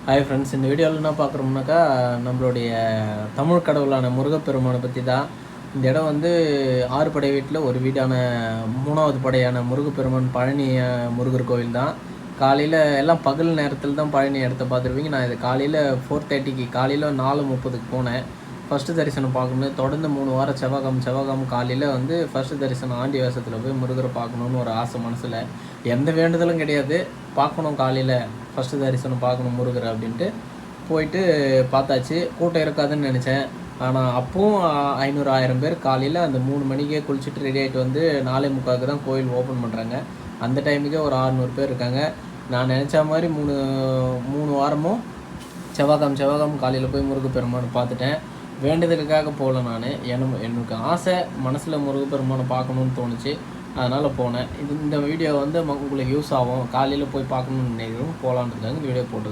Hi friends, இந்த வீடியோவில் என்ன பார்க்குறோம்னாக்கா நம்மளுடைய தமிழ் கடவுளான முருகப்பெருமானை பற்றி தான். இந்த இடம் வந்து ஆறு படை வீட்டில் ஒரு வீடான 3வது படையான முருகப்பெருமான் பழனி முருகர் கோவில் தான். காலையில் எல்லாம் பகல் நேரத்தில் தான் பழனி இடத்த பார்த்துருப்பீங்க. நான் இது காலையில் 4:30க்கு காலையில் 4:30க்கு போனேன். ஃபஸ்ட்டு தரிசனம் பார்க்கணும். தொடர்ந்து 3 வாரம் செவ்வாய்க்கிழமை காலையில் வந்து ஃபஸ்ட்டு தரிசனம் ஆண்டி வேஷத்தில் போய் முருகரை பார்க்கணுன்னு ஒரு ஆசை மனசில். எந்த வேண்டுதலும் கிடையாது, பார்க்கணும் காலையில் ஃபஸ்ட்டு தரிசனம் பார்க்கணும் முருகரை அப்படின்ட்டு போயிட்டு பார்த்தாச்சு. கூட்டம் இருக்காதுன்னு நினச்சேன். ஆனால் அப்பவும் 500-1000 பேர் காலையில் அந்த 3 மணிக்கே குளிச்சுட்டு ரெடி ஆகிட்டு வந்து 4:45க்கு தான் கோயில் ஓப்பன் பண்ணுறாங்க. அந்த டைமுக்கே ஒரு 600 பேர் இருக்காங்க. நான் நினச்ச மாதிரி 3 வாரமும் செவ்வாய்க்கிழமை காலையில் போய் முருகப்பெருமானை பார்த்துட்டேன். வேண்டுதலுக்காக போகல. நான் எனக்கு ஆசை மனசில் முருகப்பெருமானை பார்க்கணுன்னு தோணுச்சு, அதனால் போனேன். இந்த வீடியோ வந்து உங்களுக்கு யூஸ் ஆகும். காலையில் போய் பார்க்கணுன்னு நினைக்கிறோம், போகலான்னு இருக்காங்க. இந்த வீடியோ போட்டு